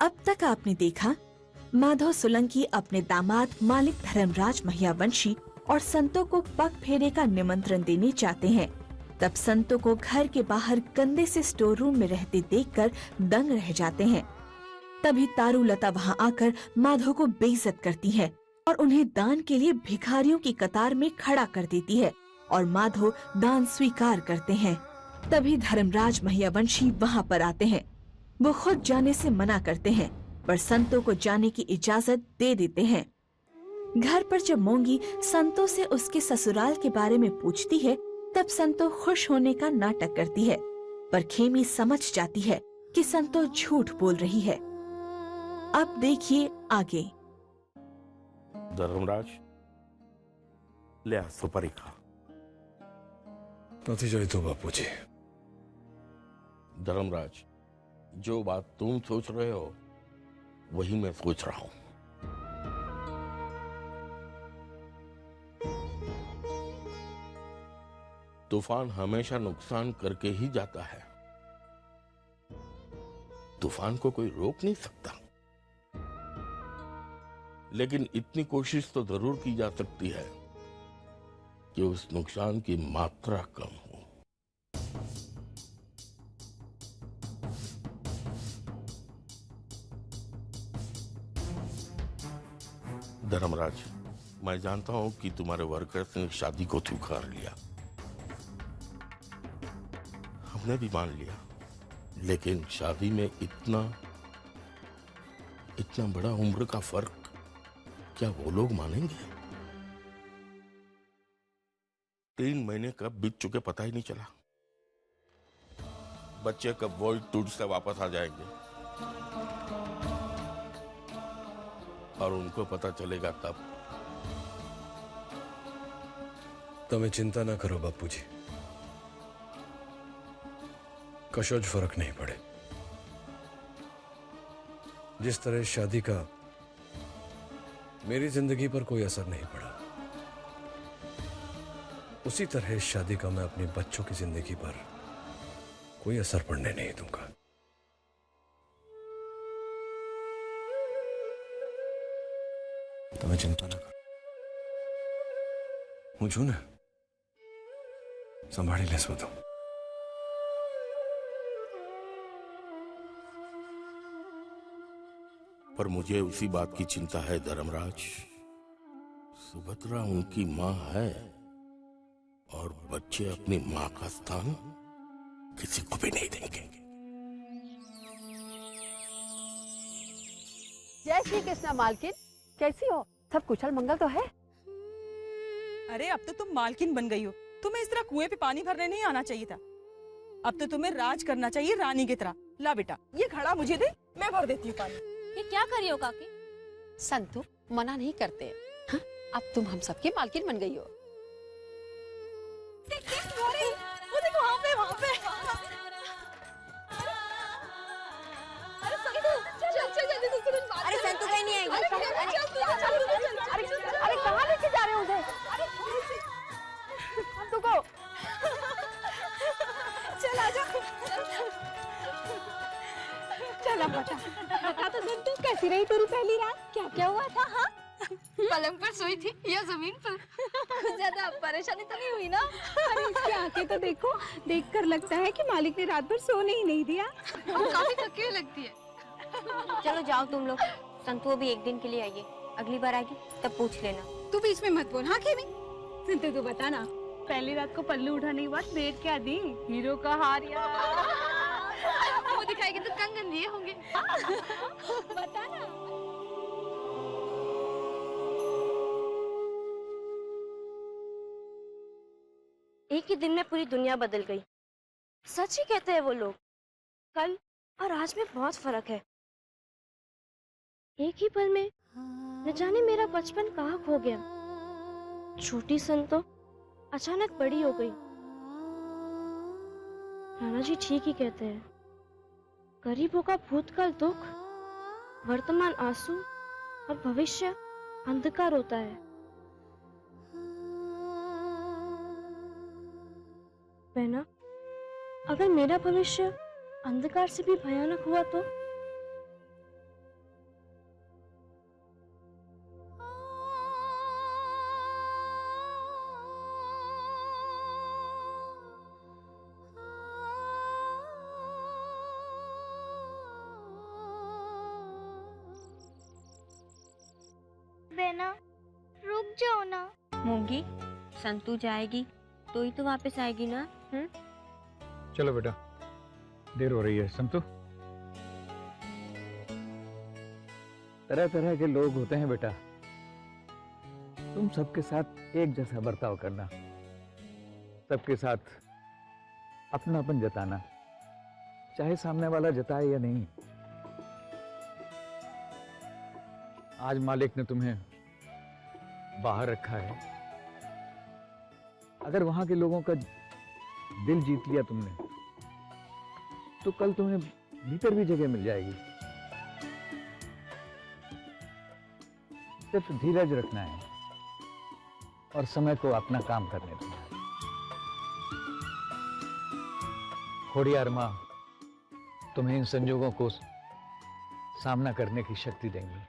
अब तक आपने देखा माधव सोलंकी अपने दामाद मालिक धर्मराज महियावंशी और संतों को पग फेरे का निमंत्रण देने चाहते हैं। तब संतों को घर के बाहर गंदे से स्टोर रूम में रहते देखकर दंग रह जाते हैं। तभी तारुलता वहां आकर माधव को बेइज्जत करती है और उन्हें दान के लिए भिखारियों की कतार में खड़ा कर देती है और माधव दान स्वीकार करते हैं। तभी धर्मराज महियावंशी वहां पर आते हैं। वो खुद जाने से मना करते हैं पर संतों को जाने की इजाजत दे देते हैं। घर पर जब मोंगी संतों से उसके ससुराल के बारे में पूछती है तब संतो खुश होने का नाटक करती है, पर खेमी समझ जाती है कि संतो झूठ बोल रही है। अब देखिए आगे। धर्मराज ले आ सुपारी खा। નથી જોઈતું બાપુજી। धर्मराज, जो बात तुम सोच रहे हो वही मैं सोच रहा हूं। तूफान हमेशा नुकसान करके ही जाता है। तूफान को कोई रोक नहीं सकता, लेकिन इतनी कोशिश तो जरूर की जा सकती है कि उस नुकसान की मात्रा कम हो। धर्मराज, मैं जानता हूं कि तुम्हारे वर्कर्स ने शादी को स्वीकार लिया, हमने भी मान लिया, लेकिन शादी में इतना बड़ा उम्र का फर्क क्या वो लोग मानेंगे? 3 महीने कब बीत चुके पता ही नहीं चला। बच्चे कब वर्ल्ड टूर से वापस आ जाएंगे और उनको पता चलेगा तब। તમે चिंता ना करो बापूजी, कशो ज फर्क नहीं पड़े। जिस तरह शादी का मेरी जिंदगी पर कोई असर नहीं पड़ा, उसी तरह शादी का मैं अपने बच्चों की जिंदगी पर कोई असर पड़ने नहीं दूंगा। તમે चिंता ना करो, હું છું ને, સંભાળી લેશ બધું। पर मुझे उसी बात की चिंता है धर्मराज। सुभद्रा उनकी मां है और बच्चे अपनी मां का स्थान किसी को भी नहीं देंगे। जय श्री कृष्णा मालकिन, कैसी हो? सब कुशल मंगल तो है? अरे अब तो तुम मालकिन बन गई हो, तुम्हें इस तरह कुएं पे पानी भरने नहीं आना चाहिए था। अब तो तुम्हें राज करना चाहिए रानी की तरह। ला बेटा, ये घड़ा मुझे दे, मैं भर देती हूँ पानी। ये क्या कर रही हो काकी? संतु मना नहीं करते। हाँ? अब तुम हम सबकी मालकिन बन गई हो। वो देखो वहाँ पे। अरे संतु कहीं नहीं आएगी। अरे कहाँ लेके जा रहे हो उसे? संतु को चल आजा। चला बता तो संतु, कैसी रही तेरी पहली रात? क्या क्या हुआ था? हाँ, पलंग पर सोई थी या जमीन पर? ज्यादा परेशानी तो नहीं हुई ना? अरे इसकी आंखें तो देखो, देखकर लगता है कि मालिक ने रात भर सोने ही नहीं दिया। और काफी थकी हुई लगती है। चलो जाओ तुम लोग, संतु अभी एक दिन के लिए आइए, अगली बार आएगी तब पूछ लेना। तू बीच में मत बोल। हाँ खेमी, संतु तू बता ना, पहली रात को पल्लू उठाने के बाद रेट क्या दी? हीरो का हार या वो दिखाएगी तो कंगन दिए होंगे। बता ना। एक ही दिन में पूरी दुनिया बदल गई। सच ही कहते हैं वो लोग, कल और आज में बहुत फर्क है। एक ही पल में न जाने मेरा बचपन कहाँ खो गया। छोटी संतो अचानक बड़ी हो गई। नाना जी ठीक ही कहते हैं, गरीबों का भूतकाल दुख, वर्तमान आंसू और भविष्य अंधकार होता है। बहना, अगर मेरा भविष्य अंधकार से भी भयानक हुआ तो ना, रुक जाओ ना। मूंगी, संतू जाएगी तो ही तो वापस आएगी ना। चलो बेटा, देर हो रही है। संतु, तरह तरह के लोग होते हैं बेटा, तुम सबके साथ एक जैसा बर्ताव करना, सबके साथ अपनापन जताना, चाहे सामने वाला जताए या नहीं। आज मालिक ने तुम्हें बाहर रखा है, अगर वहां के लोगों का दिल जीत लिया तुमने, तो कल तुम्हें भीतर भी जगह मिल जाएगी। सिर्फ धीरज रखना है और समय को अपना काम करने देना है। खोड़ियार मां तुम्हें इन संजोगों को सामना करने की शक्ति देंगी।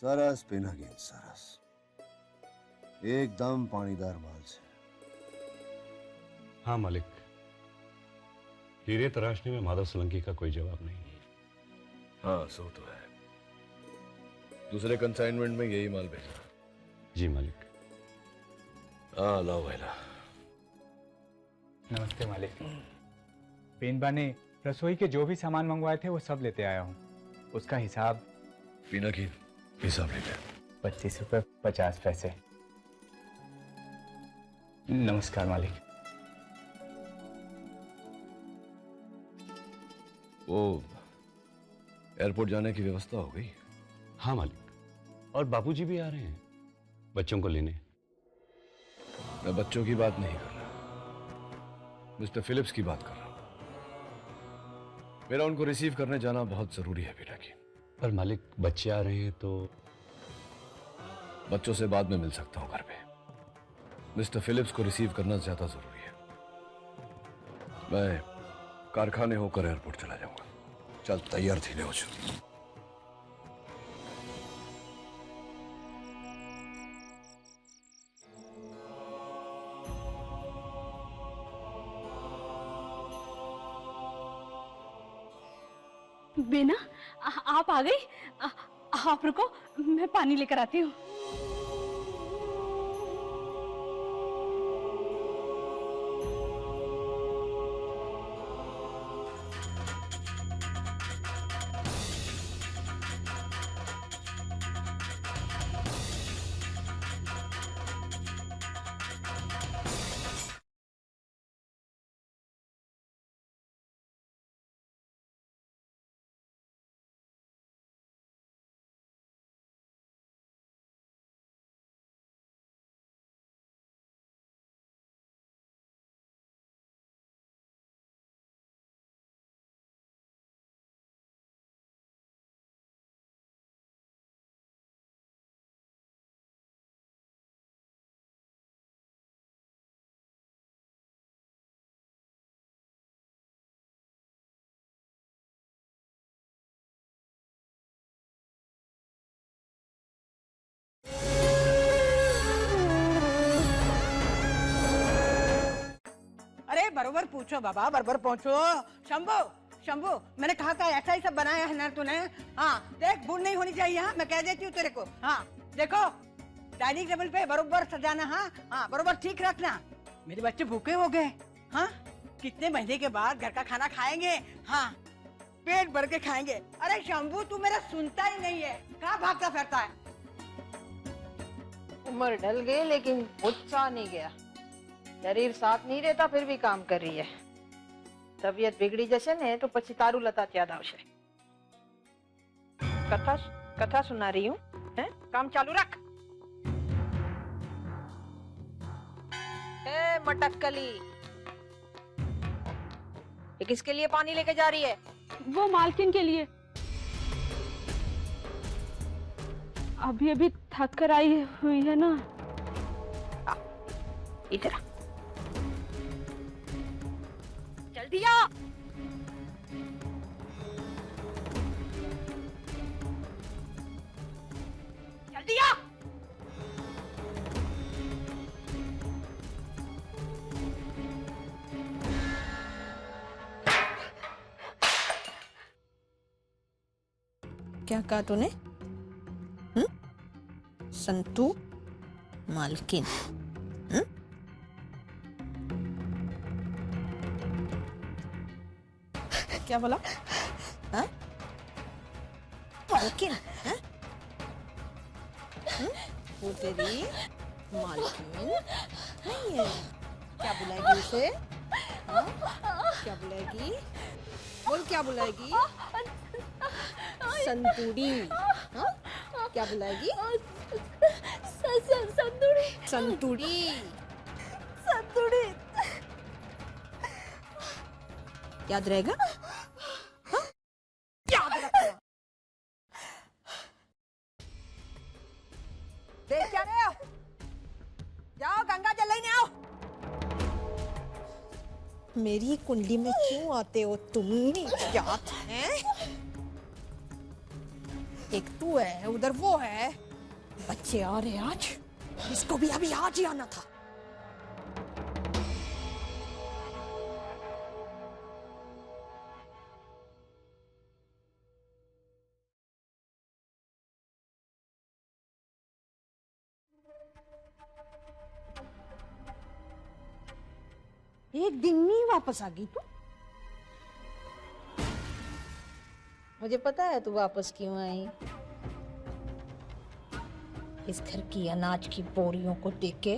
सरस पिनाकिन सरस, एकदम पानीदार माल से। हाँ मालिक, हीरे तराशने में माधव सोलंकी का कोई जवाब नहीं। हाँ सो तो है, दूसरे कंसाइनमेंट में यही माल भेजना। जी मालिक। हाँ लाओ भैला। नमस्ते मालिक। पेनबा ने रसोई के जो भी सामान मंगवाए थे वो सब लेते आया हूँ। उसका हिसाब पिनाकिन हिसाब ले ले। 25 रुपए 50 पैसे। नमस्कार मालिक। वो एयरपोर्ट जाने की व्यवस्था हो गई? हाँ मालिक, और बापूजी भी आ रहे हैं बच्चों को लेने। मैं बच्चों की बात नहीं कर रहा, मिस्टर फिलिप्स की बात कर रहा हूं। मेरा उनको रिसीव करने जाना बहुत जरूरी है पिनाकिन। पर मालिक, बच्चे आ रहे हैं तो। बच्चों से बाद में मिल सकता हूं घर पे। मिस्टर फिलिप्स को रिसीव करना ज्यादा जरूरी है। मैं कारखाने होकर एयरपोर्ट चला जाऊंगा। चल तैयार थी ले हो। बेना, आप आ गई? आप रुको, मैं पानी लेकर आती हूँ। बरोबर पूछो बाबा, बरोबर पहुंचो। शंभू, शंभू, मैंने कहा का ऐसा ही सब बनाया है ना तूने। हाँ देख, भूल नहीं होनी चाहिए। हाँ मैं कह देती हूँ तेरे को। हाँ देखो, डाइनिंग टेबल पे बरोबर सजाना। हाँ हाँ बरोबर ठीक रखना। मेरे बच्चे भूखे हो गए। हाँ कितने महीने के बाद घर का खाना खाएंगे। हाँ पेट भर के खाएंगे। अरे शंभू, तू मेरा सुनता ही नहीं है, कहाँ भागता फिरता है। उम्र ढल गई लेकिन उत्साह नहीं गया। शरीर साथ नहीं रहता फिर भी काम कर रही है। तबीयत बिगड़ी जैसे ने तो पछी तारू लता याद आवशे। कथा कथा सुना रही हूँ, हैं? काम चालू रख। ए मटकली, ये किसके लिए पानी लेके जा रही है? वो मालकिन के लिए। अभी अभी थक कर आई हुई है ना। इधर जल्दी आ। जल्दी आ। क्या कहा तूने? संतू मालकिन? क्या बोला? हाँ? मालकिन? हाँ? वो तेरी मालकिन नहीं है। क्या बुलाएगी उसे? हाँ? क्या बुलाएगी? बोल, क्या बुलाएगी? संतूड़ी? हाँ? क्या बुलाएगी? संतुड़ी। संतूड़ी। संतुड़ी। याद रहेगा? हाँ? याद रखना। देख क्या रहे हो? जाओ गंगा जल लेने आओ। मेरी कुंडली में क्यों आते हो तुम? जात हैं? एक तू है, उधर वो है। बच्चे आ रहे आज, इसको भी अभी आज ही आना था। एक दिन में वापस आ गई तू? मुझे पता है तू वापस क्यों आई। इस घर की अनाज की बोरियों को देख के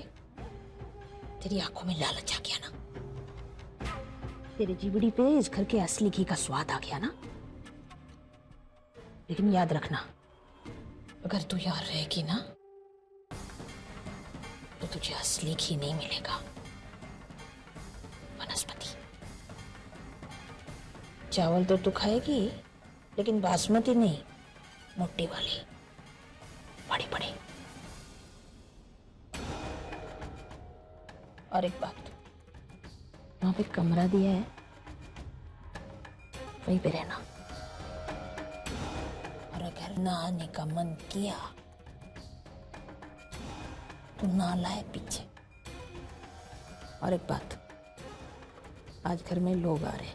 तेरी आंखों में लालच आ गया ना। तेरी जीवड़ी पे इस घर के असली घी का स्वाद आ गया ना। लेकिन याद रखना, अगर तू यहाँ रहेगी ना तो तुझे असली घी नहीं मिलेगा, वनस्पति। चावल तो तू खाएगी, लेकिन बासमती नहीं, मोटी वाली, बड़ी बड़ी। और एक बात, वहां पे कमरा दिया है, वहीं पे रहना। और अगर ना आने का मन किया तो ना लाए पीछे। और एक बात, आज घर में लोग आ रहे,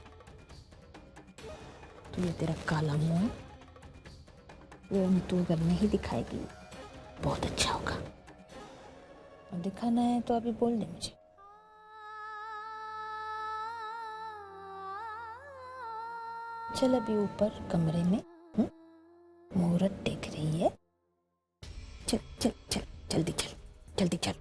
तो ये तेरा काला मुंह वो तू घर में ही दिखाएगी, बहुत अच्छा होगा। और दिखाना है तो अभी बोल दे मुझे। चल अभी ऊपर कमरे में मुहूर्त देख रही है। चल चल चल, जल्दी चल, जल्दी चल।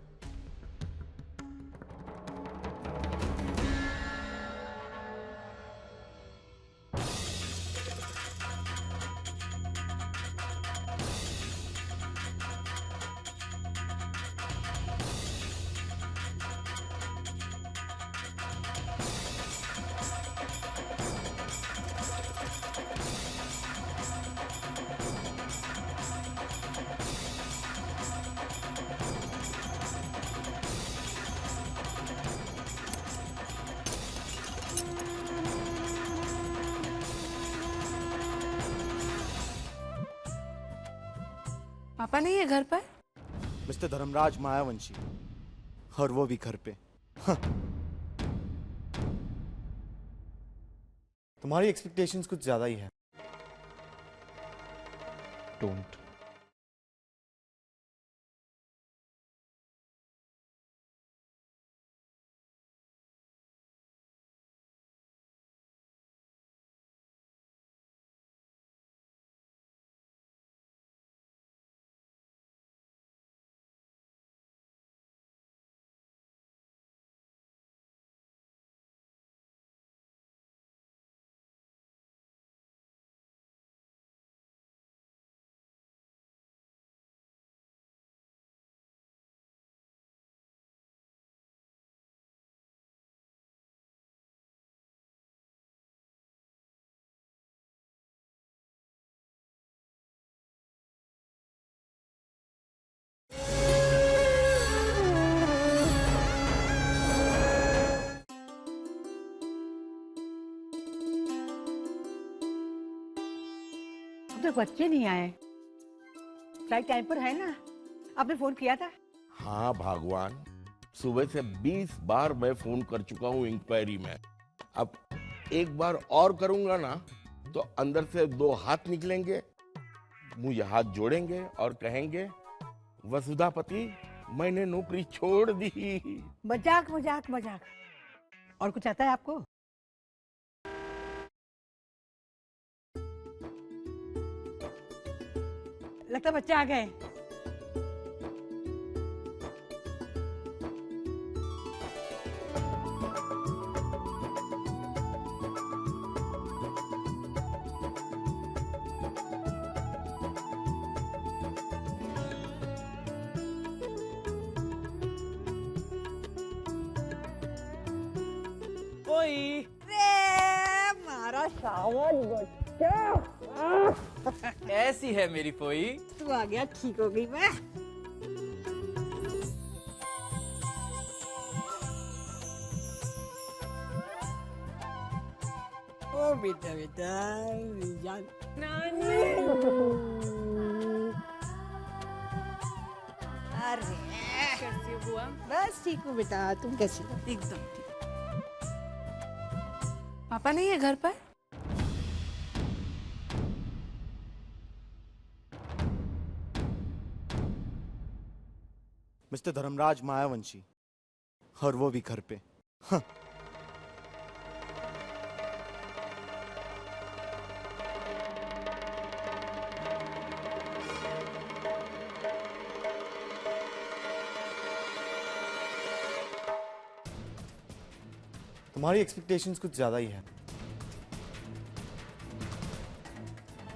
पापा नहीं है घर पर? मिस्टर धर्मराज मायावंशी, और वो भी घर पे। हाँ। तुम्हारी एक्सपेक्टेशंस कुछ ज्यादा ही है। डोंट। तो बच्चे नहीं आए, फ्लाइट टाइम पर है ना? आपने फोन किया था? हाँ भगवान, सुबह से 20 बार मैं फोन कर चुका हूँ इंक्वायरी में। अब एक बार और करूंगा ना तो अंदर से 2 हाथ निकलेंगे मुंह हाथ जोड़ेंगे और कहेंगे वसुधापति मैंने नौकरी छोड़ दी। मजाक मजाक मजाक। और कुछ आता है आपको? लगता है बच्चे आ गए। मारा सावन बच्चा। कैसी है मेरी पोई? तू आ गया, ठीक हो गई मैं। ओ बेटा बेटा जान नानी। अरे कैसी हो बुआ? बस ठीक हूँ बेटा, तुम कैसी हो? एकदम ठीक। पापा नहीं है घर पर? मिस्टर धर्मराज मायावंशी, और वो भी घर पे। हाँ। तुम्हारी एक्सपेक्टेशंस कुछ ज्यादा ही है।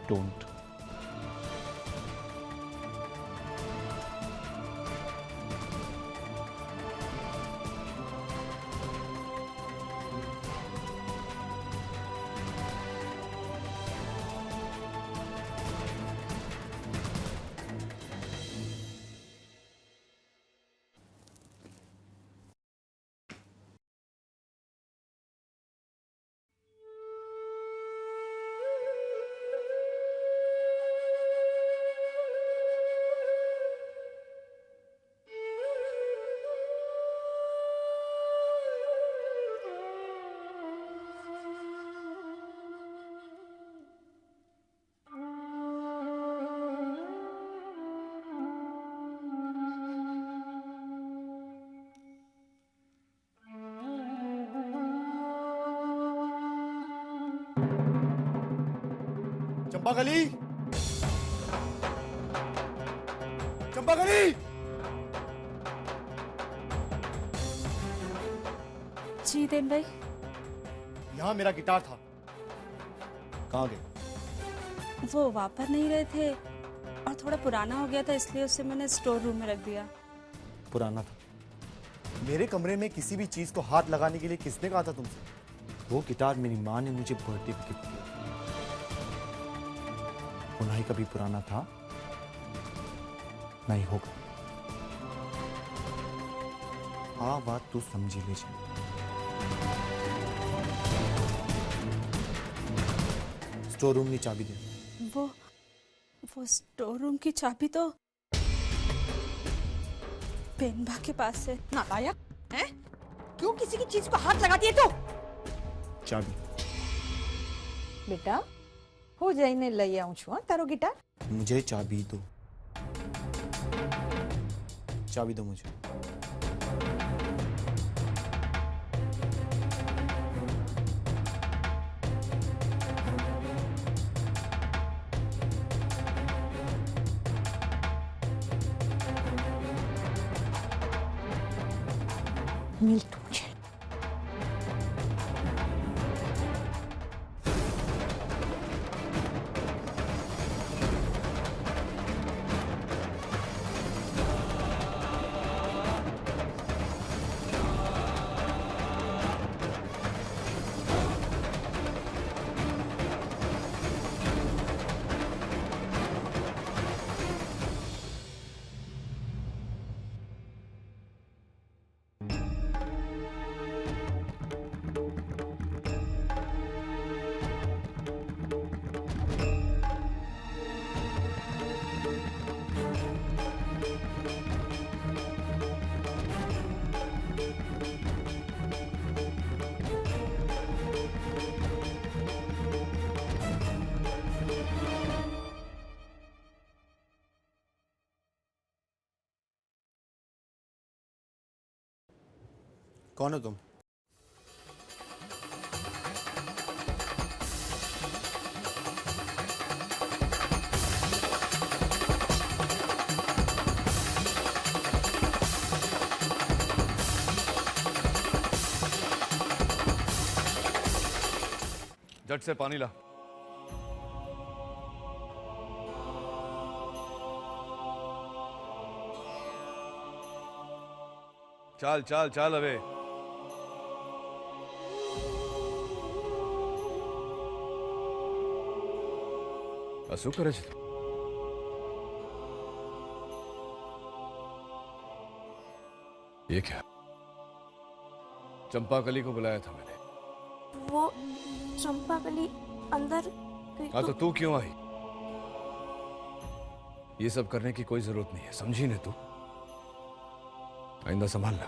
डोंट। चंपाकली, चंपाकली। जी देन भाई। यहाँ मेरा गिटार था, कहाँ गए? वो वापर नहीं रहे थे और थोड़ा पुराना हो गया था, इसलिए उसे मैंने स्टोर रूम में रख दिया। पुराना था? मेरे कमरे में किसी भी चीज को हाथ लगाने के लिए किसने कहा था तुमसे? वो गिटार मेरी माँ ने मुझे बर्थडे पे गिफ्ट किया। वो ना ही कभी पुराना था, नहीं होगा। हाँ, बात तू समझी ले। स्टोर रूम की चाबी दे। वो स्टोर रूम की चाबी तो पेनबा के पास है। नालायक है, क्यों किसी की चीज को हाथ लगाती है तू? चाबी बेटा हो जाइने लई आऊं छू तारो गिटार। मुझे चाबी दो, चाबी दो मुझे। मिल तुझे। कौन हो तुम? झट से पानी ला। चाल चाल चाल अबे। શું કરે છે? ये क्या? चंपाकली को बुलाया था मैंने। वो चंपाकली अंदर हाँ तो तू क्यों आई? ये सब करने की कोई जरूरत नहीं है, समझी ने तू? आइंदा संभालना।